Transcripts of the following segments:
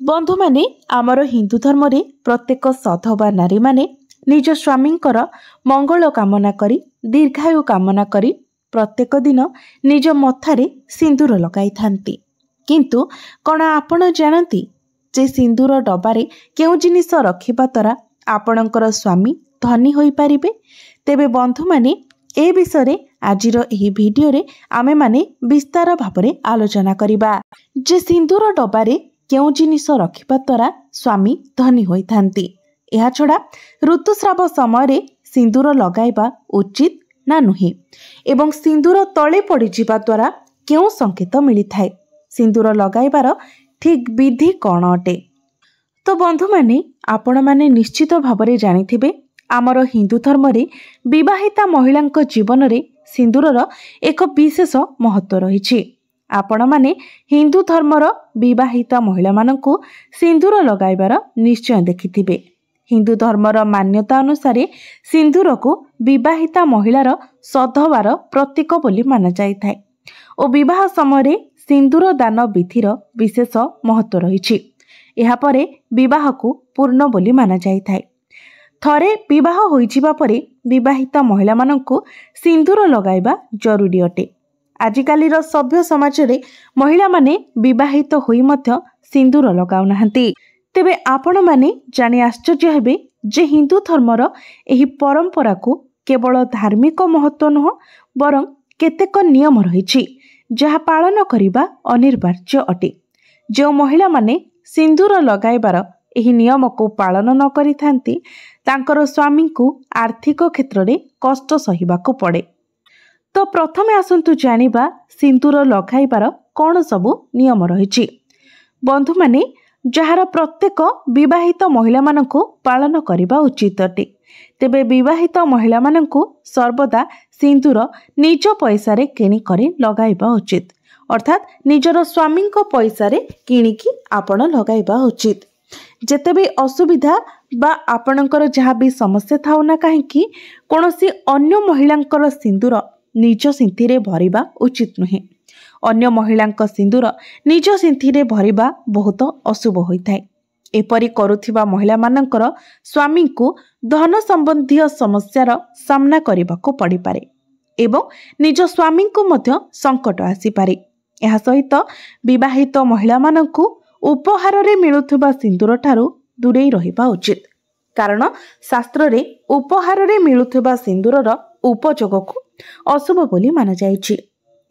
बंधु माने आमर हिंदू धर्म रे प्रत्येक सधवा नारी माने निज स्वामींकर मंगल कामना करी दीर्घायु कामना करी प्रत्येक दिन निज मथारे सिंदूर लगाई थांती। किंतु कण आपण जानती जे सिंदूर डबारे केउ जिनिस रखिबा द्वारा आपणकर स्वामी धनी होई पारिबे? तेबे बंधु माने ए विषय आजिर एही भिडियो रे आमे माने विस्तार भाबरे आलोचना करिबा जे सिंदूर डबारे केउ जिनिस रखिबा द्वारा स्वामी धनी होई थांती। एहा छड़ा ऋतुस्राव समय सिंदूर लगाइबा उचित ना नुहे एवं सिंदूर तले पड़ी जिबा द्वारा केउ संकेत मिली थाए? सिंदूर लगाइबार ठीक विधि कौन अटे? तो बंधु माने आपण माने निश्चित भाबरे जानिथिबे आमर हिंदू धर्म रे विवाहिता महिलांक जीवन रे सिंदूरर एक विशेष महत्व रहिछि। आपण माने हिंदू धर्मर विवाहिता महिला मानकु सिंदूर लगाइबार निश्चय देखिथिबे। हिंदू धर्मर मान्यता अनुसार सिंदूर को विवाहिता महिलार सधवार प्रतीक बोली माना जाइथाय और विवाह समय सिंदूर दान विधिर विशेष महत्व रहिछि। एहा परे विवाह को पूर्ण बोली माना जाइथाय। थरे विवाह होइजिबा परे विवाहिता महिला मानकु सिंदूर लगाइबा जरूरी अटे। आजिकालीर सभ्य समाज रे महिला माने विवाहित होई मध्य सिंदूर लगाउ नाहंती। तेबे आपण माने जानि आश्चर्य हेबे जे हिंदू धर्मर एही परंपरा को केवल धार्मिक महत्व नुह बरं केतेक नियम रहिछि जहा पालन करिबा अनिवार्य अटे। जो महिला माने सिंदूर लगाइबार एही नियम को पालन न करि थांती तांकर स्वामी को आर्थिक क्षेत्र रे कष्ट सहिबाको पड़े। तो प्रथमे आसंतु जानिबा सिंदूर लगाइबार कौन सबु नियम रहिछि। बंधु माने जहार प्रत्येक विवाहित महिला मानकु पालन करिबा उचित अटे। तेबे विवाहित महिला मानकु सर्वदा सिंदूर निज पैसा रे किनि करे लगाइबा उचित, अर्थात निजर स्वामी को पैसा रे किनिकी आपण लगाइबा उचित। जेतेबे असुविधा बा आपणकर जहाँ भी समस्या थाउ ना काहेकि कोनोसी अन्य महिलांकर सिंदूर निज सिंथी भरिबा उचित नुहे। अन्य महिलांक सिंदूर निज सिंथी भरिबा बहुत अशुभ होइथाय। एपरि करुथिबा महिला मानकर स्वामी को धन संबंधी समस्यार सामना करबाको पड़ी पारे एवं निज स्वामी को मध्य संकट आसी पारे। एहा सहित विवाहित महिला मानकु उपहार रे मिलुथुबा सिंदूर ठारू दूरेई रहिबा उचित, कारण शास्त्र रे उपहार रे मिलुथुबा सिंदूरर उपयोग को अशुभ बोली माना जाइछि।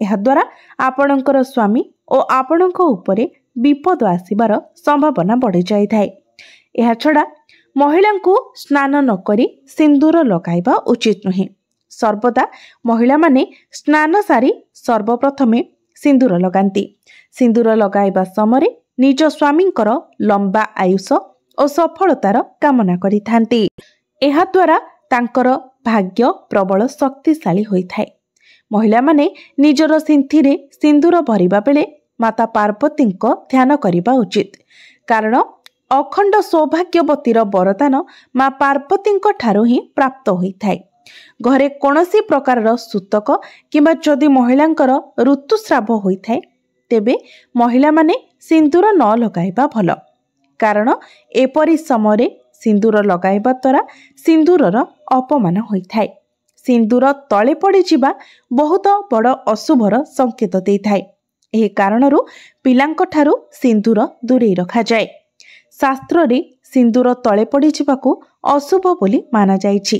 एहा द्वारा आपणकर स्वामी और आपणक उपरे विपद आसिबार संभावना बढ़ी जाइथाय। एहा छड़ा महिला को स्नान न करी सिंदूर लगाइबा उचित नुहे। सर्वदा महिला माने स्नान सारी सर्वप्रथमे सिंदूर लगांती। सिंदूर लगाइबा समय निज स्वामींकर लंबा आयुष और सफलतार कामना करिथांती। एहा द्वारा तांकर भाग्य प्रबल शक्तिशाली होइथाय। महिला माने निजर सिंथीरे सिंदूर भरिबा बेले माता पार्वती को ध्यान करिबा उचित, कारण अखंड सौभाग्यवतीर वरदान माँ पार्वती ठारू ही प्राप्त होइथाय। घरे कोनोसी प्रकारर सूतक किंबा जदि महिलांकर ऋतुस्राव होइथाय तेबे महिला माने सिंदूर न लगाइबा भल, कारण एपरि समय सिंदूर लगाइबा द्वारा सिंदूरर अपमान होइथाय। सिंदूर तले पड़ी जिबा बहुत बड़ अशुभर संकेत देइथाय। एही कारणरू पिलांक ठारू सिंदूर दूरेई रखा जाए। शास्त्र रे सिंदूर तले पड़ी जिबाकू अशुभ बोली माना जाइछि।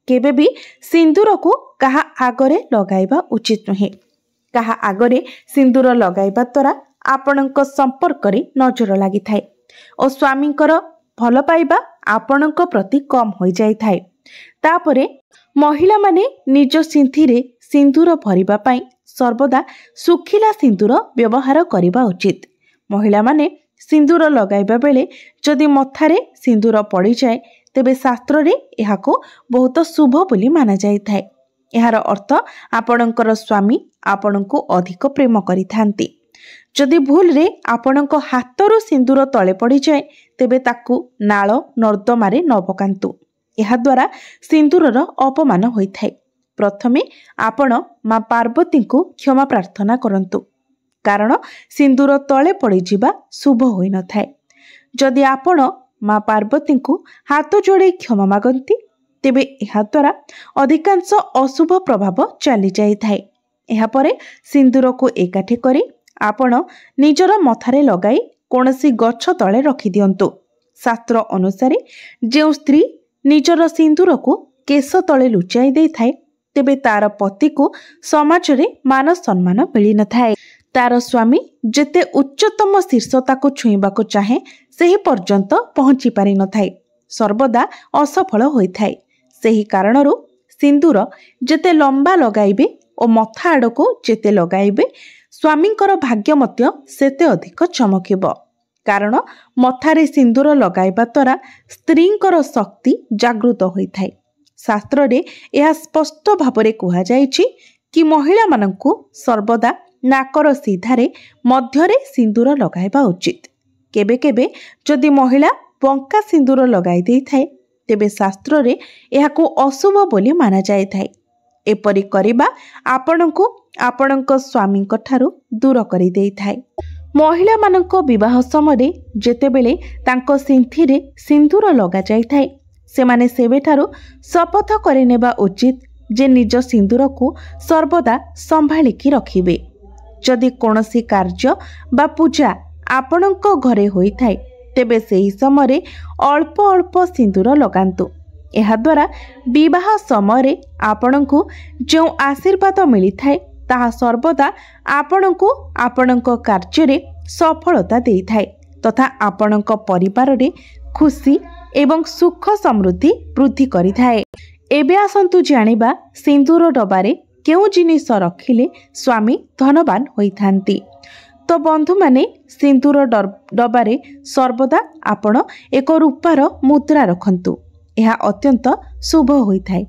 केबे भी सिंदूर को कहा आगरे लगाइबा उचित नुहे। कहा आगरे सिंदूर लगाइबा द्वारा आपणक संपर्क रे नजर लागिथाय और स्वामींकर भल पाइबा आपणक प्रति कम हो जाइथाय। तापरे महिला माने निज सिंथी रे सिंदूर भरिबा पई सर्वदा सुखिला सिंदूर व्यवहार करिबा उचित। महिला माने सिंदूर लगाइबा बेले जदि मथारे सिंदूर पड़ी जाए तेबे शास्त्र रे एहाको बहुत शुभ बोली माना जाइथाय। एहार अर्थ आपणकर स्वामी आपणको अधिक प्रेम करिथांती। जदि भूल रे आपणक हाथरू सिंदूर तले पड़ी जाए तेबे ताकू नाଳ नर्दमारे न पकांतु। एहा द्वारा सिंदूरर अपमान होइथाय। प्रथमे आपण माँ पार्वती को क्षमा प्रार्थना करंतु, कारण सिंदूर तले पड़ी जिबा शुभ होई न थाए। जदि आपण माँ पार्वती को हाथ जोड़े क्षमा मागती तेबे एहाद्वारा अधिकांश अशुभ प्रभाव चली जाए। एहापरे सिंदूर को एकाठी करी आपण निजर मथारे लगाई कौनसी गछ तले रखी दियंतु। शास्त्र अनुसार जो स्त्री निजर सिंदूर को केश तले लुचाई दे थाए तेबे तार पति को समाज रे मान सम्मान मिली न थाए। तार स्वामी जेते उच्चतम शीर्षता को छुईबा को चाहे सही पर्यंत पहुंची पारि न थाए, सर्वदा असफल होई थाए। सही कारणरू सिंदूर जेते लंबा लगाइबे और मथा आड़ को जेते लगाइबे स्वामींकर भाग्य मध्य सेते अधिक चमकिब। कारण मथारे सिंदूर लगाइबा द्वारा स्त्रींकर शक्ति जागृत होई थाए। शास्त्र रे यह स्पष्ट भावरे कहा जायछि कि महिला मानंकु सर्वदा नाकर सीधारे मध्यरे सिंदूर लगाइबा उचित। केबे केबे जदि महिला बंका सिंदूर लगाई देई थाए तेबे शास्त्र रे एहाकु अशुभ बोली माना जाय थाए। एपरि करिबा आपणको आपणक स्वामींक ठारू दूर करि देई थाए। महिला मानक विवाह समय जेतेबेले तांको सिंथिरे सिंदूर लगा जाय थाए सेमाने सेबेठारू शपथ करिनेबा उचित जे निज सिंदूर को सर्वदा संभालिकी रखिबे। जदि कोनोसी कार्य बा पूजा आपणक घरे होई थाए तेबे सेही समय अल्प अल्प सिंदूर लगांतु। एहा द्वारा विवाह समय आपणको जो आशीर्वाद मिली थाए ताहा सर्वदा आपणको आपणक कार्य रे सफलता देई थाए तथा आपणक परिवार रे खुशी एवं सुख समृद्धि वृद्धि करि थाए। एबे आसंतु जानिबा सिंदूर डबारे केउ जिनिस रखिले स्वामी धनवान होइथांती। तो बंधु माने सिंदूर डबारे सर्वदा आपण एक रूपार मुद्रा रखंतु। यह अत्यंत शुभ होइथाए।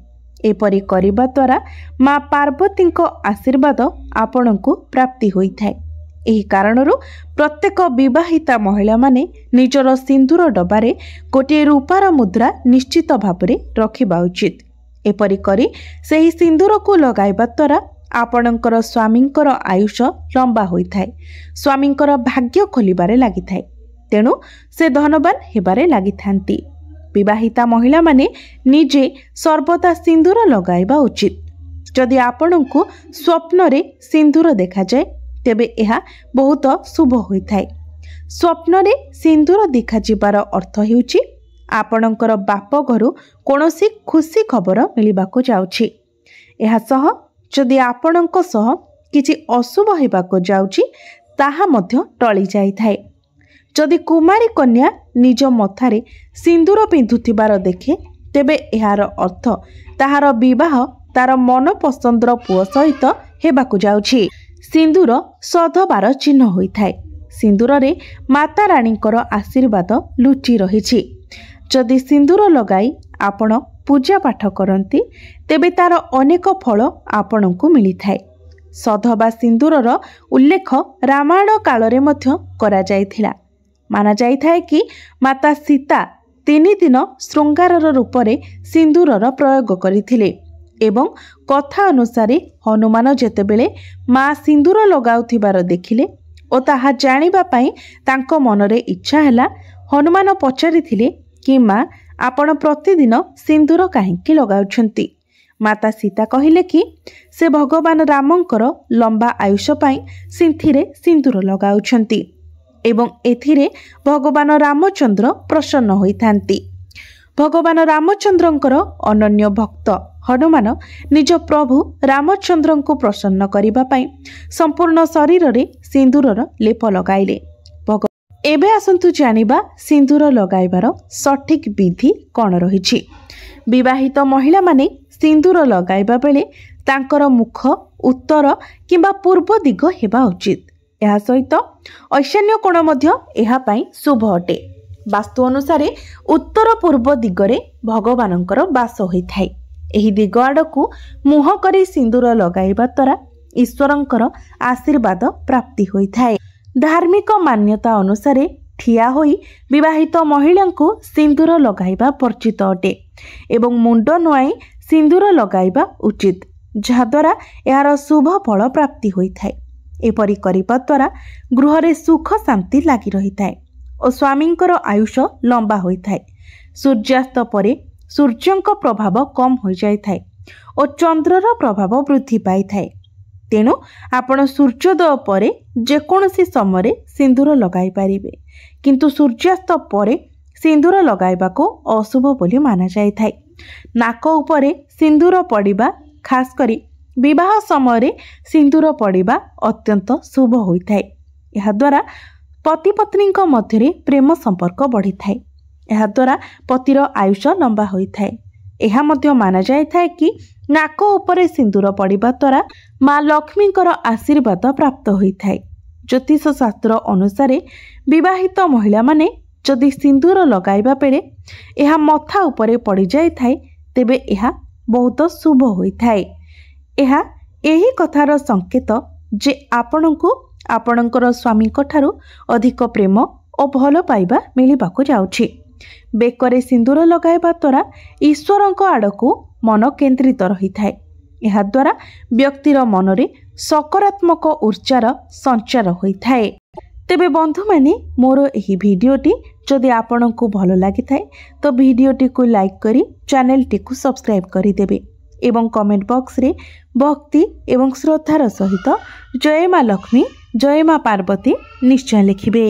एपरि करिबा द्वारा माँ पार्वती आशीर्वाद आपणको प्राप्ति होइथाए। एही कारणरू प्रत्येक विवाहिता महिला माने निजर सिंदूर डबारे गोटे रूपार मुद्रा निश्चित भावरे रखिबा उचित। एपरि करी सेही सिंदूर को लगाइबा द्वारा आपणकर स्वामींकर आयुष लंबा होइथाए, स्वामींकर भाग्य खोलिबारे लागिथाए, तेणु से धनवान हेबारे लागिथांती। विवाहिता महिला माने निजे सर्वदा सिंदूर लगाइबा उचित। जदि आपणको स्वप्न रे सिंदूर देखा जाए तेबे यह बहुत शुभ होइथाए। स्वप्न रे सिंदूर देखा जिबार अर्थ हेउची आपणकर बाप घरु कोनोसी खुशी खबर मिलिबाको जाउछि। एहा सह जदि आपणक सह किछि अशुभ हेबाको जाउछि ताहा मध्य टळी जाइथाए। जदि कुमारी कन्या निज मथारे सिंदूर पिंधुथिबार देखे तेबे एहार अर्थ ताहार विवाह तार मन पसंदर पुओ सहित हेबाको जाउछि। सिंदूर सधबार चिन्ह होइथाए। सिंदूर रे माता रानीकर आशीर्वाद लुचि रहिछि। जदि सिंदूर लगाई आपण पूजा पाठ करती तेबे तार अनेक फल आपणको मिलिथाए। सधबा सिंदूरर उल्लेख रामायण काल रे मध्य करा जायथिला। माना जायथाए कि माता सीता 3 दिन श्रृंगारर रूप रे सिंदूरर प्रयोग करिथिले एवं कथा अनुसारे हनुमान जेतेबेले माँ सिंदूर लगाउथिबार देखिले ओ ताहा जानिबा पई तांको मनरे इच्छा हैला। हनुमान पचारिथिले कि माँ आपण प्रतिदिन सिंदूर काहेकि लगाउछंती। माता सीता कहिले कि से भगवान रामंकर लंबा आयुष पाई सिंथिरे सिंदूर लगाउछंती एवं एथिरे भगवान रामचंद्र प्रसन्न होइथांती। भगवान रामचंद्रंकर अनन्य भक्त हनुमान निज प्रभु रामचंद्र को प्रसन्न करिबा पई संपूर्ण शरीर रे सिंदूरर लेप लगाइले। एबे आसंतु जानिबा सिंदूर लगाइबार सठिक विधि कौन रहिछि। विवाहित महिला माने सिंदूर लगाइबा बेले तांकर मुख उत्तर किंबा पूर्व दिग हेबा उचित। एहा सहित ऐशान्य कोण मध्य एहा पई शुभ अटे। वास्तु अनुसारे उत्तर पूर्व दिगरे भगवानंकर वास होइथाए। एही दिग आडकू मुह करी सिंदूर लगाइबा द्वारा ईश्वरंकर आशीर्वाद प्राप्ति होइथाए। धार्मिक मान्यता अनुसारे ठिया होई विवाहित महिला को सिंदूर लगाइबा वर्जित अटे एवं मुंड नुआई सिंदूर लगाइबा उचित, जहाद्वारा यार शुभ फल प्राप्ति होइथाए। एपरि करिबा द्वारा गृह रे सुख शांति लागि रहिथाए और स्वामींकर आयुष लंबा होइथाय। सूर्यास्त परे सूर्यंक प्रभाव कम हो जाए और चंद्रर प्रभाव वृद्धि पाई थाए। तेणु आपण सूर्योदय पर जेकोसी समय सिंदूर लगाई पारिबे, किंतु सूर्यास्त पर सिंदूर लगाइबा को अशुभ बोली माना जाय थाए। नाक उपरे सिंदूर पड़िबा, खास करी विवाह समय सिंदूर पड़िबा अत्यंत शुभ होइथाए। एहा द्वारा पति पत्नी मध्य प्रेम संपर्क बढ़ी थाए। एहा द्वारा पतिर आयुष लंबा होइथाए। एहा मध्य माना जाय थाए कि नाक उपरे सिंदूर पड़िबा द्वारा माँ लक्ष्मींकर आशीर्वाद प्राप्त होइथाए। ज्योतिष शास्त्र अनुसार विवाहित महिला माने जदि सिंदूर लगाइबा बेले एहा मथा उपरे पड़ जाय थाए तेबे एहा बहुत शुभ होइथाए। एहा एही कथार संकेत जे आपणको आपणकर स्वामी ठारू अधिक प्रेम और भल पाइबा मिलिबाकु जाउछि। बेकरे सिंदूर लगाइबा द्वारा ईश्वरंक आड़कू मन केन्द्रित रही थाए। एहा द्वारा व्यक्तिर मनरे सकारात्मक ऊर्जार संचार होइथाए। तेबे बंधु माने मोर एही भिडियोटी जदि आपनकु भल लागि थाए तो भिडियोटी को लाइक करी चैनल टी को सब्सक्राइब करी देबे एवं कमेंट बॉक्स रे भक्ति एवं श्रद्धार सहित जय माँ लक्ष्मी, जय माँ पार्वती निश्चय लिखिबे।